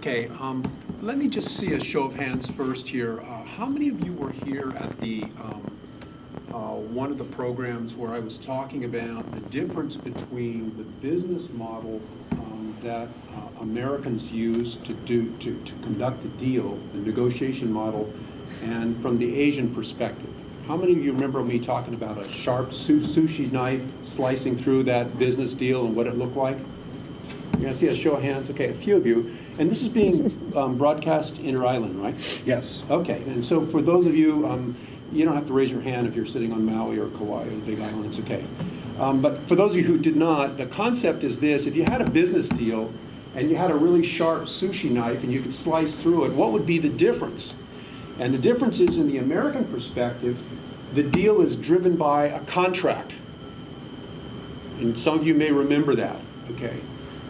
Okay, let me just see a show of hands first here. How many of you were here at the one of the programs where I was talking about the difference between the business model that Americans use to conduct a deal, the negotiation model, and from the Asian perspective? How many of you remember me talking about a sharp sushi knife slicing through that business deal and what it looked like? You're going to see a show of hands. Okay, a few of you. And this is being broadcast inter-island, right? Yes. Okay, and so for those of you, you don't have to raise your hand if you're sitting on Maui or Kauai or the Big Island, it's okay. But for those of you who did not, the concept is this: if you had a business deal and you had a really sharp sushi knife and you could slice through it, what would be the difference? And the difference is, in the American perspective, the deal is driven by a contract. And some of you may remember that, okay?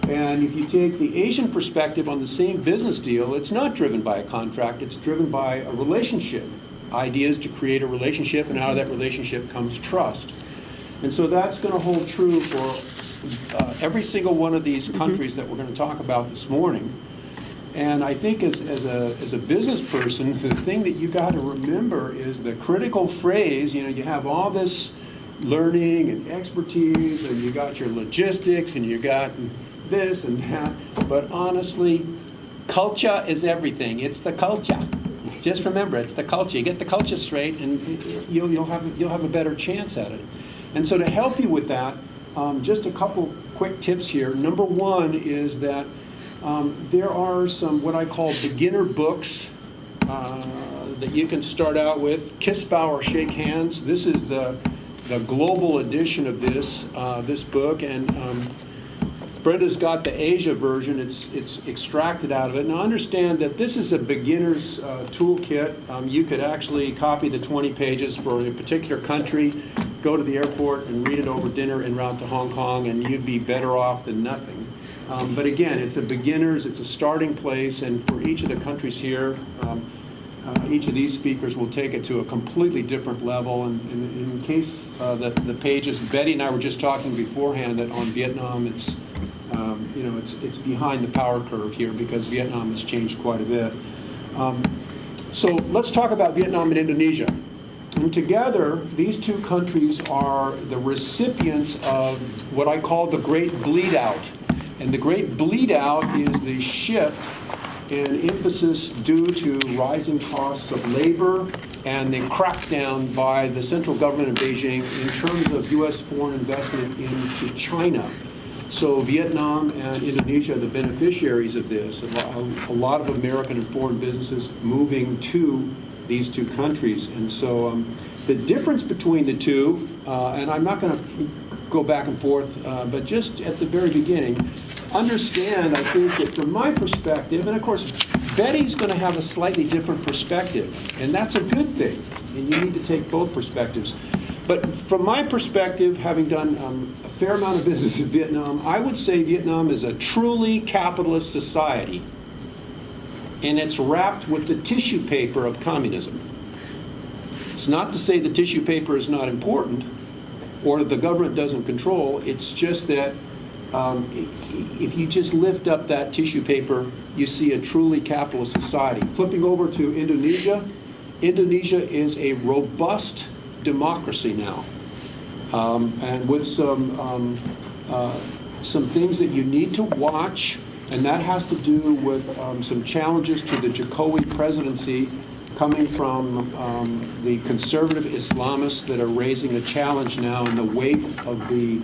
And if you take the Asian perspective on the same business deal, it's not driven by a contract, it's driven by a relationship. Ideas to create a relationship, and out of that relationship comes trust. And so that's going to hold true for every single one of these countries that we're going to talk about this morning. And I think as a business person, the thing that you got to remember is the critical phrase. You know, you have all this learning and expertise, and you got your logistics, and you got this and that, but honestly, culture is everything. It's the culture. Just remember, it's the culture. You get the culture straight, and you'll have a better chance at it. And so to help you with that, just a couple quick tips here. Number one is that there are some what I call beginner books that you can start out with. Kiss, bow, or shake hands. This is the global edition of this book, and Brenda's got the Asia version. It's extracted out of it. Now understand that this is a beginner's toolkit. You could actually copy the 20 pages for a particular country, go to the airport and read it over dinner en route to Hong Kong, and you'd be better off than nothing. But again, it's a beginner's, it's a starting place, and for each of the countries here, each of these speakers will take it to a completely different level. And in case the pages, Betty and I were just talking beforehand that on Vietnam, it's it's behind the power curve here because Vietnam has changed quite a bit. So let's talk about Vietnam and Indonesia. And together, these two countries are the recipients of what I call the Great Bleed Out. And the Great Bleed Out is the shift in emphasis due to rising costs of labor and the crackdown by the central government of Beijing in terms of U.S. foreign investment into China. So Vietnam and Indonesia are the beneficiaries of this. A lot of American and foreign businesses moving to these two countries. And so the difference between the two, and I'm not going to go back and forth, but just at the very beginning, understand, I think, that from my perspective, and of course, Betty's going to have a slightly different perspective, and that's a good thing, and you need to take both perspectives. But from my perspective, having done a fair amount of business in Vietnam, I would say Vietnam is a truly capitalist society, and it's wrapped with the tissue paper of communism. It's not to say the tissue paper is not important, or the government doesn't control. It's just that if you just lift up that tissue paper, you see a truly capitalist society. Flipping over to Indonesia, Indonesia is a robust democracy now, and with some things that you need to watch, and that has to do with some challenges to the Jokowi presidency coming from the conservative Islamists that are raising a challenge now in the wake of the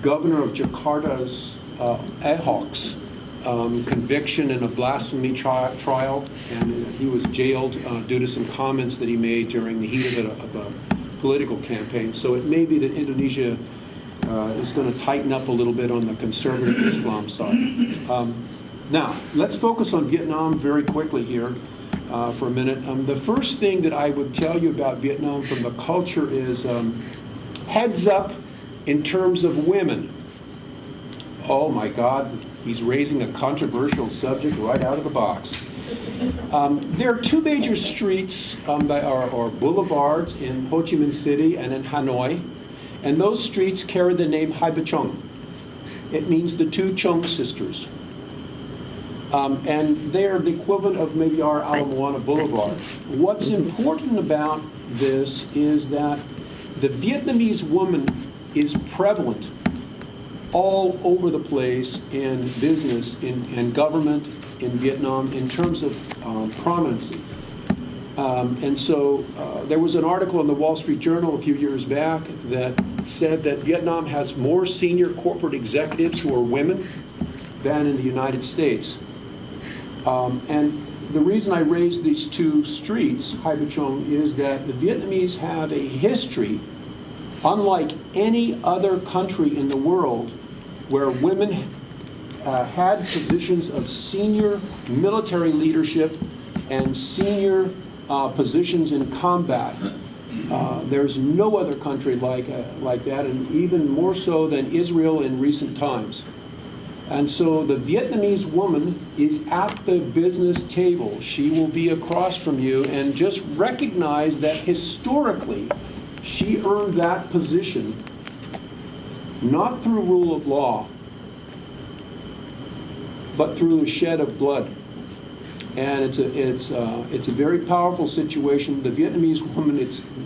governor of Jakarta's Ahok's conviction in a blasphemy trial, and he was jailed due to some comments that he made during the heat of a political campaign. So it may be that Indonesia is going to tighten up a little bit on the conservative Islam side. Now, let's focus on Vietnam very quickly here for a minute. The first thing that I would tell you about Vietnam from the culture is heads up in terms of women. Oh my God, he's raising a controversial subject right out of the box. There are two major streets that are boulevards in Ho Chi Minh City and in Hanoi, and those streets carry the name Hai Ba Chung. It means the two Chung sisters. And they're the equivalent of maybe our Ala Moana Boulevard. What's important about this is that the Vietnamese woman is prevalent all over the place in business, in government, in Vietnam, in terms of prominency. And so there was an article in the Wall Street Journal a few years back that said that Vietnam has more senior corporate executives who are women than in the United States. And the reason I raised these two streets, Hai Ba Trung, is that the Vietnamese have a history, unlike any other country in the world, where women had positions of senior military leadership and senior positions in combat. There's no other country like that, and even more so than Israel in recent times. And so the Vietnamese woman is at the business table. She will be across from you, and just recognize that historically she earned that position not through rule of law, but through the shed of blood. And it's a very powerful situation. The Vietnamese woman,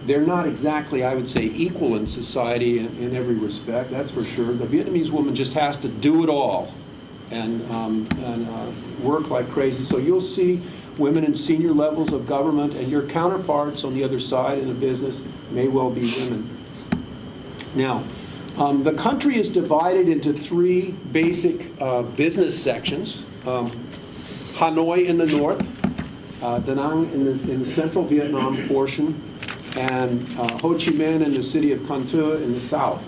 they're not exactly, I would say, equal in society in every respect, that's for sure. The Vietnamese woman just has to do it all and work like crazy. So you'll see women in senior levels of government, and your counterparts on the other side in a business may well be women. Now, the country is divided into three basic business sections. Hanoi in the north, Da Nang in the central Vietnam portion, and Ho Chi Minh and the city of Con Tua in the south.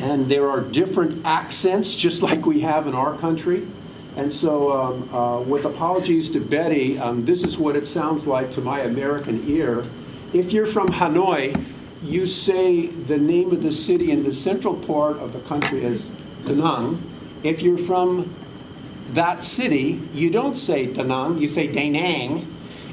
And there are different accents, just like we have in our country. And so, with apologies to Betty, this is what it sounds like to my American ear. If you're from Hanoi, you say the name of the city in the central part of the country as Da Nang. If you're from that city, you don't say Da Nang, you say Da Nang.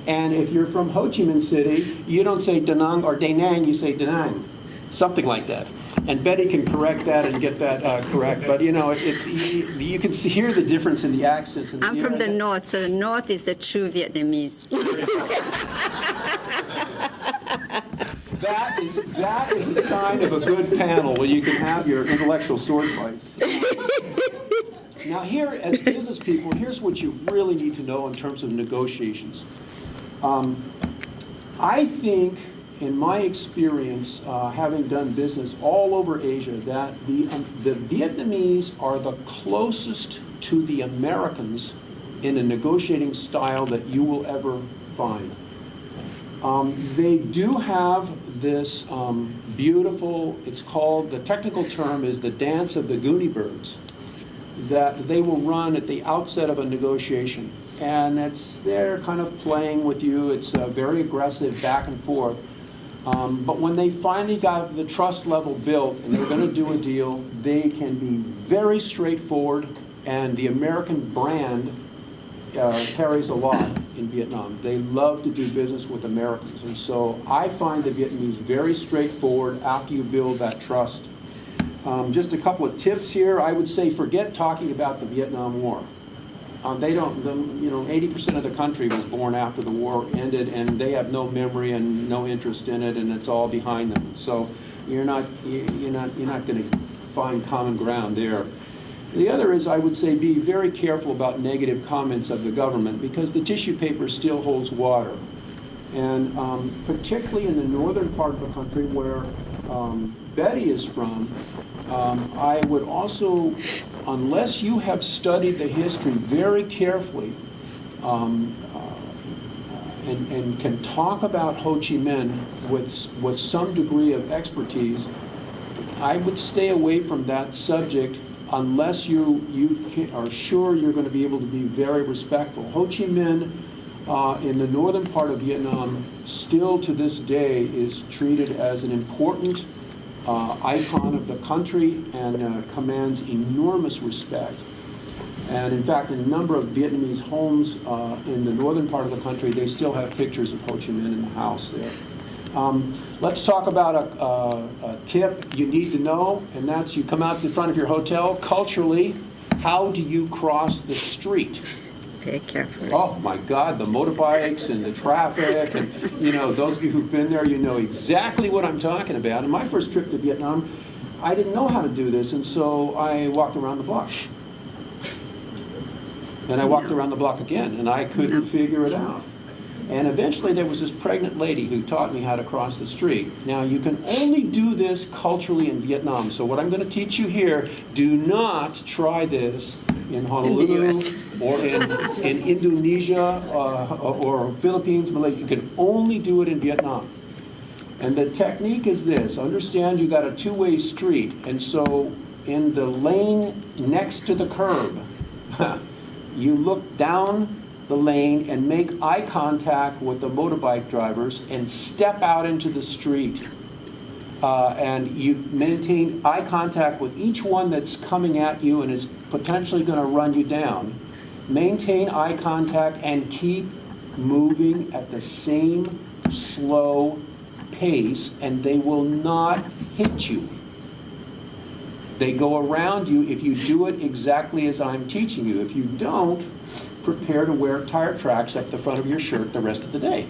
And if you're from Ho Chi Minh City, you don't say Da Nang or Da Nang, you say Da Nang. Something like that. And Betty can correct that and get that correct. But you know, you can hear the difference in the accents. I'm from the north, so the north is the true Vietnamese. That is a sign of a good panel where you can have your intellectual sword fights. Now here, as business people, here's what you really need to know in terms of negotiations. I think, in my experience, having done business all over Asia, that the Vietnamese are the closest to the Americans in a negotiating style that you will ever find. They do have this beautiful, it's called, the technical term is the dance of the Goonie birds, that they will run at the outset of a negotiation. And they're kind of playing with you. It's very aggressive back and forth. But when they finally got the trust level built and they're going to do a deal, they can be very straightforward, and the American brand carries a lot in Vietnam. They love to do business with Americans. And so I find the Vietnamese very straightforward after you build that trust. Just a couple of tips here. I would say forget talking about the Vietnam War. They don't, 80% of the country was born after the war ended, and they have no memory and no interest in it, and it's all behind them. So you're not going to find common ground there. The other is, I would say, be very careful about negative comments of the government, because the tissue paper still holds water. And particularly in the northern part of the country where Betty is from, I would also, unless you have studied the history very carefully and can talk about Ho Chi Minh with some degree of expertise, I would stay away from that subject unless you are sure you're going to be able to be very respectful. Ho Chi Minh in the northern part of Vietnam still to this day is treated as an important icon of the country and commands enormous respect. And in fact, in a number of Vietnamese homes in the northern part of the country, they still have pictures of Ho Chi Minh in the house there. Let's talk about a tip you need to know, and that's you come out to the front of your hotel. Culturally, How do you cross the street? Very carefully. Oh my God, the motorbikes and the traffic, and those of you who've been there, you know exactly what I'm talking about. And my first trip to Vietnam, I didn't know how to do this, and so I walked around the block. And I walked around the block again, and I couldn't figure it out. And eventually there was this pregnant lady who taught me how to cross the street. Now you can only do this culturally in Vietnam. So what I'm going to teach you here, do not try this in Honolulu or in Indonesia or Philippines, Malaysia. You can only do it in Vietnam. And the technique is this. Understand you got a two-way street. And so in the lane next to the curb, you look down the lane and make eye contact with the motorbike drivers and step out into the street. And you maintain eye contact with each one that's coming at you and is potentially going to run you down. Maintain eye contact and keep moving at the same slow pace, and they will not hit you. They go around you if you do it exactly as I'm teaching you. If you don't, prepare to wear tire tracks up the front of your shirt the rest of the day.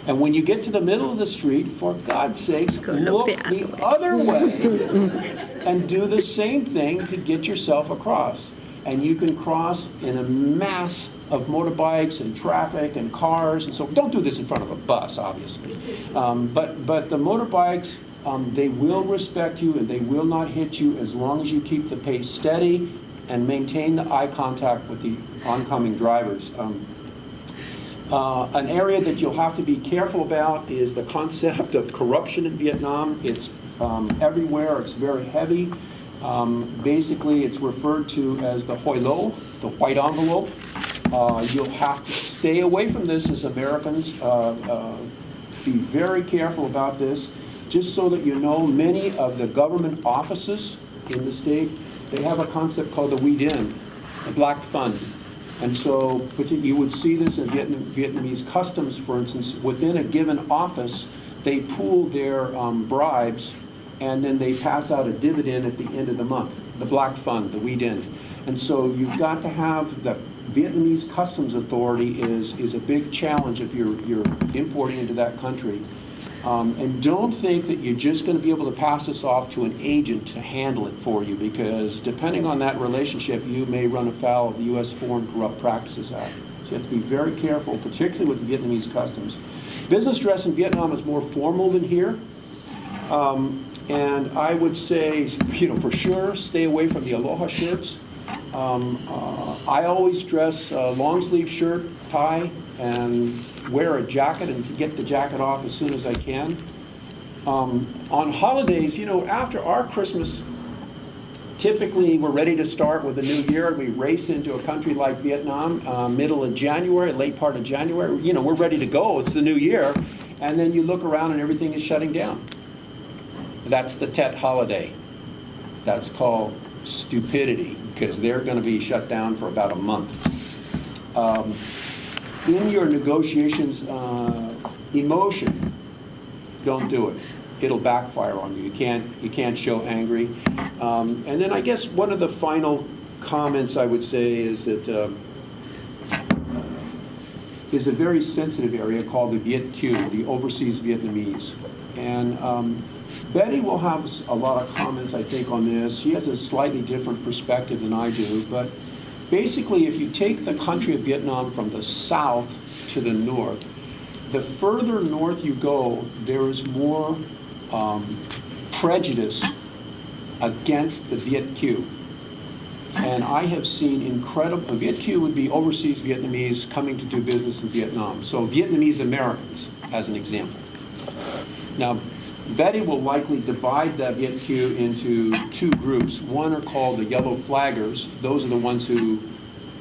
And when you get to the middle of the street, for God's sakes, look the other way and do the same thing to get yourself across. And you can cross in a mass of motorbikes and traffic and cars. And so don't do this in front of a bus, obviously. But the motorbikes, they will respect you and they will not hit you as long as you keep the pace steady and maintain the eye contact with the oncoming drivers. An area that you'll have to be careful about is the concept of corruption in Vietnam. It's everywhere, it's very heavy. Basically, it's referred to as the hoi lo, the white envelope. You'll have to stay away from this as Americans. Be very careful about this. Just so that you know, many of the government offices in the state, they have a concept called the Huy Dinh, the Black Fund. And so you would see this in Vietnamese customs, for instance. Within a given office, they pool their bribes, and then they pass out a dividend at the end of the month, the Black Fund, the Huy Dinh. And so you've got to have the Vietnamese Customs Authority is a big challenge if you're importing into that country. And don't think that you're just going to be able to pass this off to an agent to handle it for you, because depending on that relationship, you may run afoul of the U.S. Foreign Corrupt Practices Act. So you have to be very careful, particularly with the Vietnamese customs. Business dress in Vietnam is more formal than here. And I would say, for sure, stay away from the aloha shirts. I always dress a long sleeve shirt, tie, and wear a jacket and get the jacket off as soon as I can. On holidays, after our Christmas, typically we're ready to start with the new year, and we race into a country like Vietnam, middle of January, late part of January. We're ready to go. It's the new year. And then you look around and everything is shutting down. That's the Tet holiday. That's called stupidity, because they're going to be shut down for about a month. In your negotiations, emotion, don't do it. It'll backfire on you. You can't show angry. And then I guess one of the final comments I would say is that is a very sensitive area called the Viet Q, the overseas Vietnamese. And Betty will have a lot of comments, I think, on this. She has a slightly different perspective than I do, but basically, if you take the country of Vietnam from the south to the north, the further north you go, there is more prejudice against the Viet Q. And I have seen incredible, Viet Q would be overseas Vietnamese coming to do business in Vietnam. So Vietnamese Americans, as an example. Now, Betty will likely divide the Viet Q into two groups. One are called the yellow flaggers. Those are the ones who,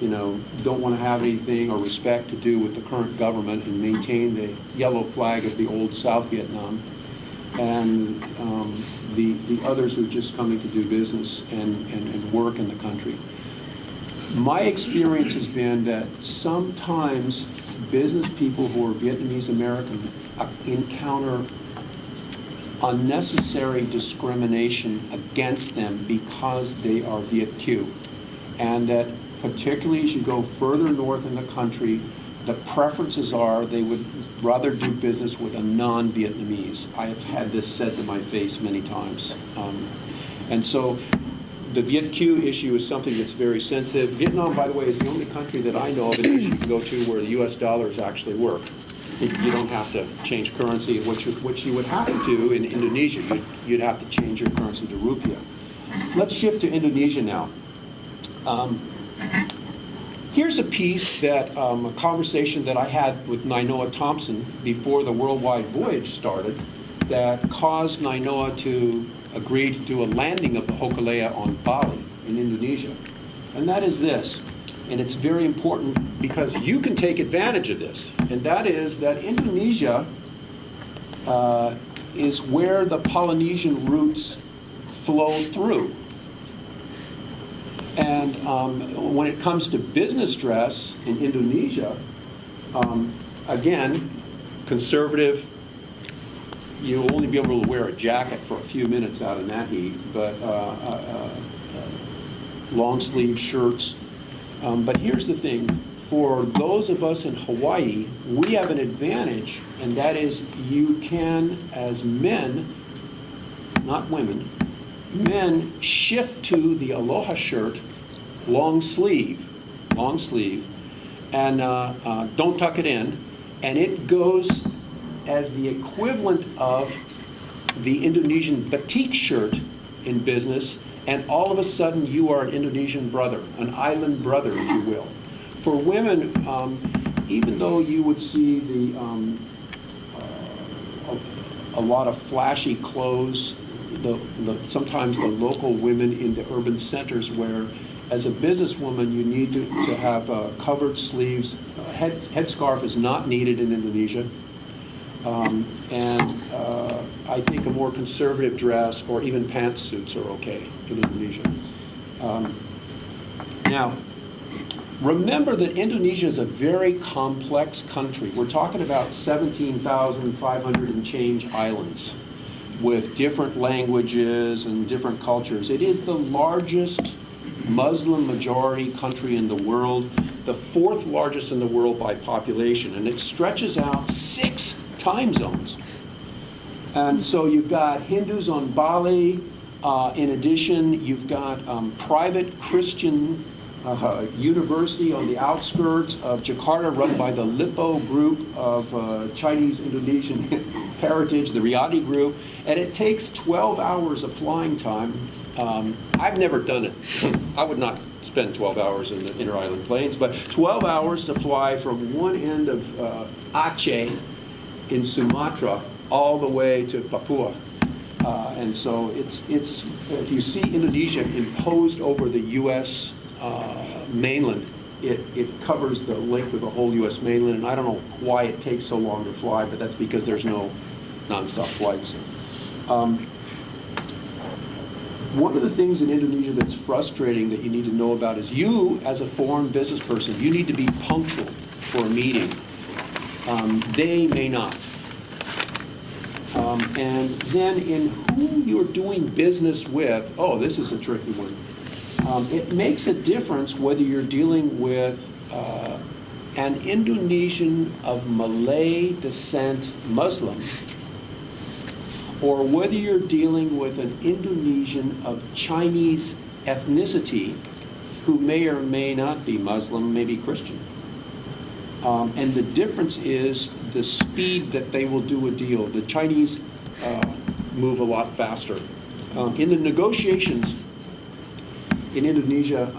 don't want to have anything or respect to do with the current government and maintain the yellow flag of the old South Vietnam. And the others who are just coming to do business and work in the country. My experience has been that sometimes business people who are Vietnamese American encounter unnecessary discrimination against them because they are Viet Q. and that particularly as you go further north in the country, the preferences are they would rather do business with a non-Vietnamese. I have had this said to my face many times. And so the Viet Q issue is something that's very sensitive. Vietnam, by the way, is the only country that I know of in which you can go to where the US dollars actually work. You don't have to change currency, which you would have to do in Indonesia. You'd have to change your currency to rupiah. Let's shift to Indonesia now. Here's a piece that, a conversation that I had with Nainoa Thompson before the worldwide voyage started that caused Nainoa to agree to do a landing of the Hokulea on Bali in Indonesia. And that is this, and it's very important because you can take advantage of this, and that is that Indonesia is where the Polynesian routes flow through. And when it comes to business dress in Indonesia, again, conservative, you'll only be able to wear a jacket for a few minutes out in that heat, but long sleeve shirts. But here's the thing, for those of us in Hawaii, we have an advantage, and that is you can, as men, not women, men shift to the aloha shirt, long sleeve, and don't tuck it in, and it goes as the equivalent of the Indonesian batik shirt in business, and all of a sudden you are an Indonesian brother, an island brother, if you will. For women, even though you would see a lot of flashy clothes, sometimes the local women in the urban centers where, as a businesswoman, you need to have covered sleeves. Headscarf is not needed in Indonesia. I think a more conservative dress or even pantsuits are okay in Indonesia. Now, remember that Indonesia is a very complex country. We're talking about 17,500 and change islands with different languages and different cultures. It is the largest Muslim majority country in the world, the fourth largest in the world by population, and it stretches out 6 time zones. And so you've got Hindus on Bali. In addition, you've got private Christian university on the outskirts of Jakarta run by the Lippo group of Chinese Indonesian heritage, the Riyadi group, and it takes 12 hours of flying time. I've never done it. I would not spend 12 hours in the inter-island planes, but 12 hours to fly from one end of Aceh in Sumatra all the way to Papua. And so it's if you see Indonesia imposed over the U.S. Mainland, it covers the length of the whole U.S. mainland, and I don't know why it takes so long to fly, but that's because there's no nonstop flights. One of the things in Indonesia that's frustrating that you need to know about is you, as a foreign business person, you need to be punctual for a meeting. They may not. And then in who you're doing business with, oh, this is a tricky one. It makes a difference whether you're dealing with an Indonesian of Malay descent Muslim or whether you're dealing with an Indonesian of Chinese ethnicity who may or may not be Muslim, may be Christian. And the difference is the speed that they will do a deal. The Chinese move a lot faster. In the negotiations in Indonesia,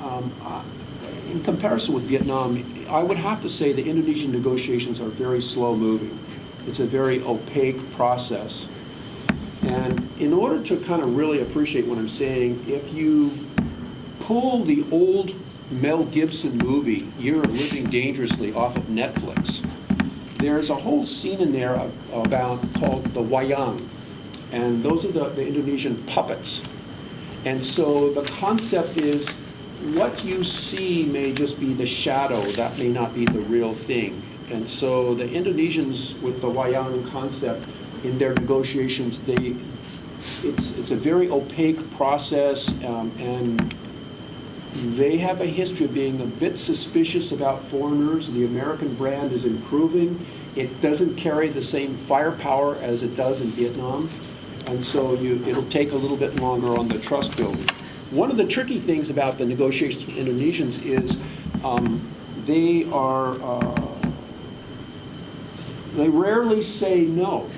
in comparison with Vietnam, I would have to say the Indonesian negotiations are very slow moving. It's a very opaque process. And in order to kind of really appreciate what I'm saying, if you pull the old Mel Gibson movie, Year of Living Dangerously, off of Netflix, there's a whole scene in there about called the wayang. And those are the Indonesian puppets. And so the concept is what you see may just be the shadow, that may not be the real thing. And so the Indonesians with the wayang concept in their negotiations, it's a very opaque process, and They have a history of being a bit suspicious about foreigners. The American brand is improving. It doesn't carry the same firepower as it does in Vietnam, and so it'll take a little bit longer on the trust building. One of the tricky things about the negotiations with Indonesians is they rarely say no.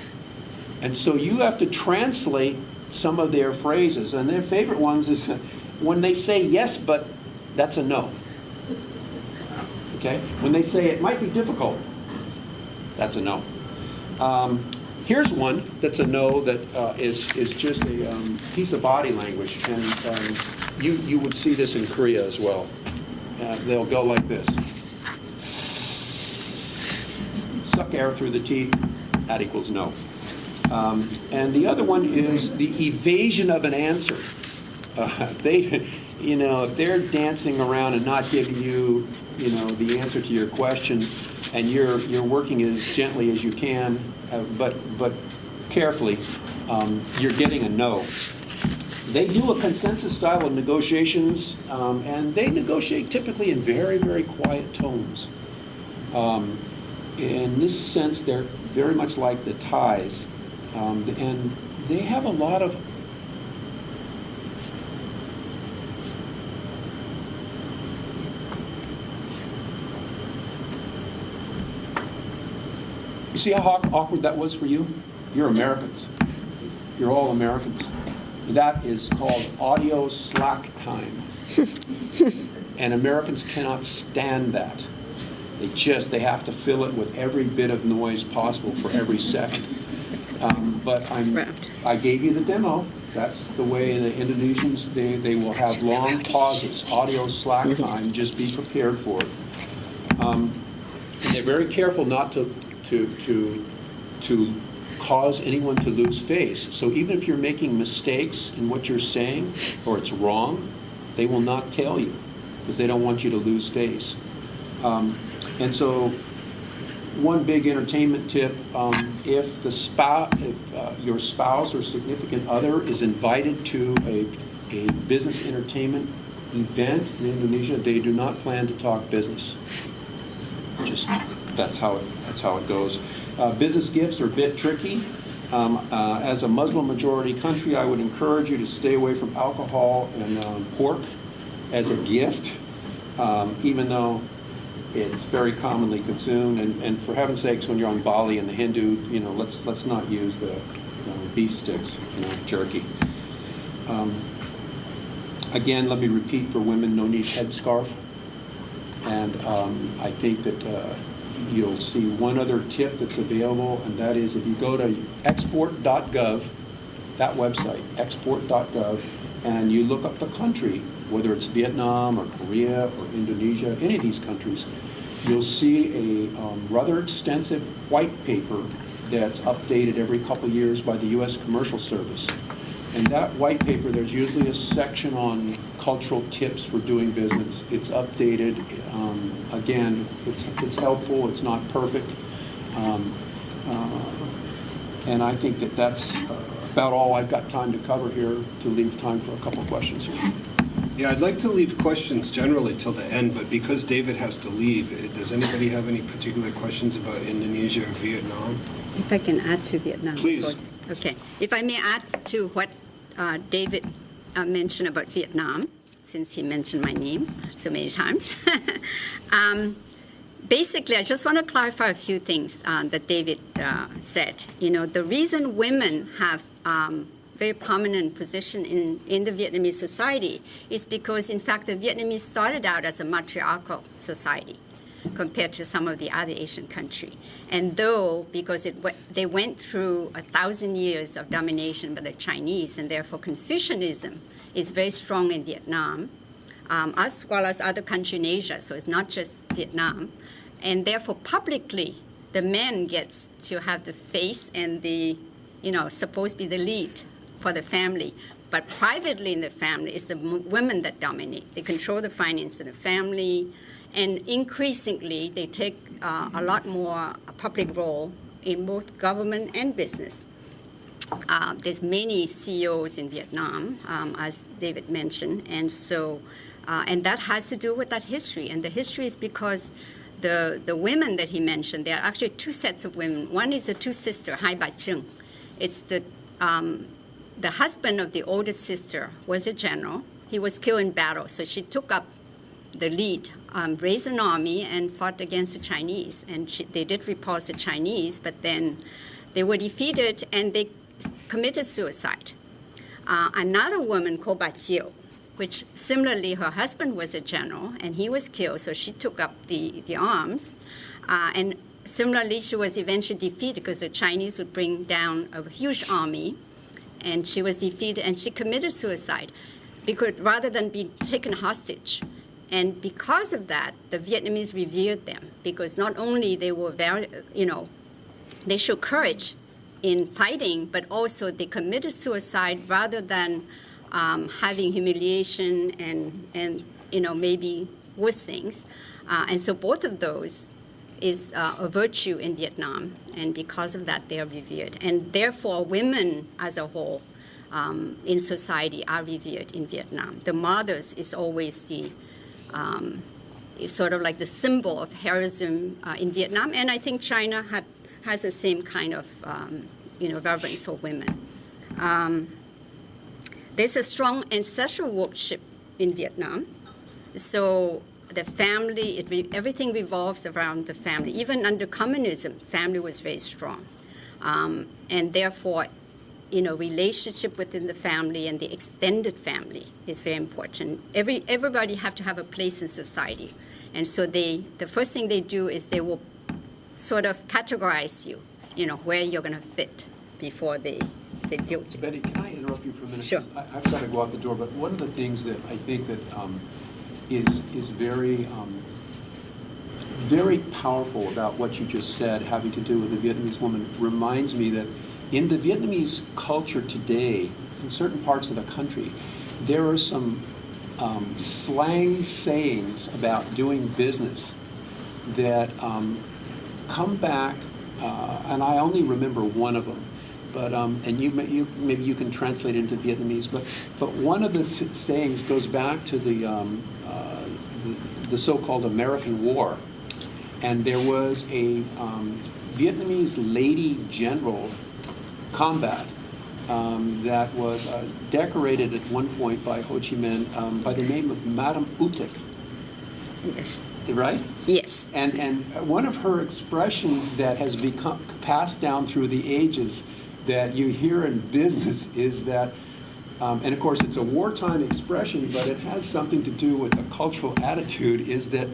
And so you have to translate some of their phrases. And their favorite ones is when they say yes, but that's a no. Okay? When they say it might be difficult, that's a no. Here's one that's a no that is just a piece of body language. And you would see this in Korea as well. They'll go like this. Suck air through the teeth, that equals no. And the other one is the evasion of an answer. If they're dancing around and not giving you, the answer to your question, and you're working as gently as you can, but carefully, you're getting a no. They do a consensus style of negotiations, and they negotiate typically in very, very quiet tones. In this sense, they're very much like the Thais, and they have a lot of You see how awkward that was for you? You're Americans. You're all Americans. That is called audio slack time. And Americans cannot stand that. They have to fill it with every bit of noise possible for every second. But I gave you the demo. That's the way the Indonesians, they will have long pauses, audio slack time. Just be prepared for it. And they're very careful not to cause anyone to lose face. So even if you're making mistakes in what you're saying or it's wrong, they will not tell you because they don't want you to lose face. And so one big entertainment tip, if your spouse or significant other is invited to a business entertainment event in Indonesia, they do not plan to talk business. Just that's how it goes. Business gifts are a bit tricky. As a Muslim majority country, I would encourage you to stay away from alcohol and pork as a gift, even though it's very commonly consumed. And for heaven's sakes, when you're on Bali and the Hindu, let's not use the beef sticks, jerky. Again, let me repeat for women: no need headscarf. And I think that you'll see one other tip that's available, and that is if you go to export.gov, that website, export.gov, and you look up the country, whether it's Vietnam or Korea or Indonesia, any of these countries, you'll see a rather extensive white paper that's updated every couple years by the U.S. Commercial Service. And that white paper, there's usually a section on cultural tips for doing business. It's updated. Again, it's helpful. It's not perfect. And I think that's about all I've got time to cover here, to leave time for a couple of questions here. Yeah, I'd like to leave questions generally till the end, but because David has to leave, does anybody have any particular questions about Indonesia or Vietnam? If I can add to Vietnam. Please. Okay. If I may add to what David mentioned about Vietnam, since he mentioned my name so many times. Basically, I just want to clarify a few things that David said. The reason women have very prominent position in the Vietnamese society is because, in fact, the Vietnamese started out as a matriarchal society compared to some of the other Asian countries. And though, because they went through 1,000 years of domination by the Chinese, and therefore Confucianism is very strong in Vietnam, as well as other countries in Asia, so it's not just Vietnam. And therefore, publicly, the men gets to have the face and the, supposed to be the lead for the family. But privately in the family, it's the women that dominate. They control the finance of the family, and increasingly, they take a lot more public role in both government and business. There's many CEOs in Vietnam, as David mentioned, and so And that has to do with that history. And the history is because the women that he mentioned, there are actually two sets of women. One is the two sisters, Hai Bai Chung. It's the husband of the oldest sister was a general. He was killed in battle, so she took up the lead, raised an army, and fought against the Chinese. And they did repulse the Chinese, but then they were defeated, and they committed suicide. Another woman, Ko Ba Chiu, which similarly her husband was a general, and he was killed, so she took up the arms. And similarly, she was eventually defeated because the Chinese would bring down a huge army, and she was defeated, and she committed suicide because rather than be taken hostage. And because of that, the Vietnamese revered them because not only they were very, they showed courage in fighting, but also they committed suicide rather than having humiliation and maybe worse things. And so both of those is a virtue in Vietnam, and because of that, they are revered. And therefore, women as a whole in society are revered in Vietnam. The mothers is always is sort of like the symbol of heroism in Vietnam, and I think China has the same kind of reverence for women. There's a strong ancestral worship in Vietnam, so the family, everything revolves around the family. Even under communism, family was very strong, and therefore, relationship within the family and the extended family is very important. Everybody have to have a place in society, and so the first thing they do is they will sort of categorize you, where you're going to fit before they guilt you. Betty, can I interrupt you for a minute? Sure. I've got to go out the door, but one of the things that I think that is very, very powerful about what you just said, having to do with the Vietnamese woman, reminds me that in the Vietnamese culture today, in certain parts of the country, there are some slang sayings about doing business that come back, and I only remember one of them. But and maybe you can translate it into Vietnamese. But one of the sayings goes back to the so-called American War, and there was a Vietnamese lady general combat that was decorated at one point by Ho Chi Minh by the name of Madame Utic. Yes. Right? Yes. And one of her expressions that has become passed down through the ages that you hear in business is that, and of course it's a wartime expression, but it has something to do with a cultural attitude, is that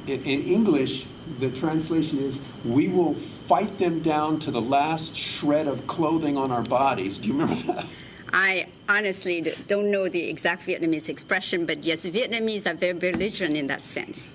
in English, the translation is, we will fight them down to the last shred of clothing on our bodies. Do you remember that? I honestly don't know the exact Vietnamese expression, but yes, Vietnamese are very belligerent in that sense.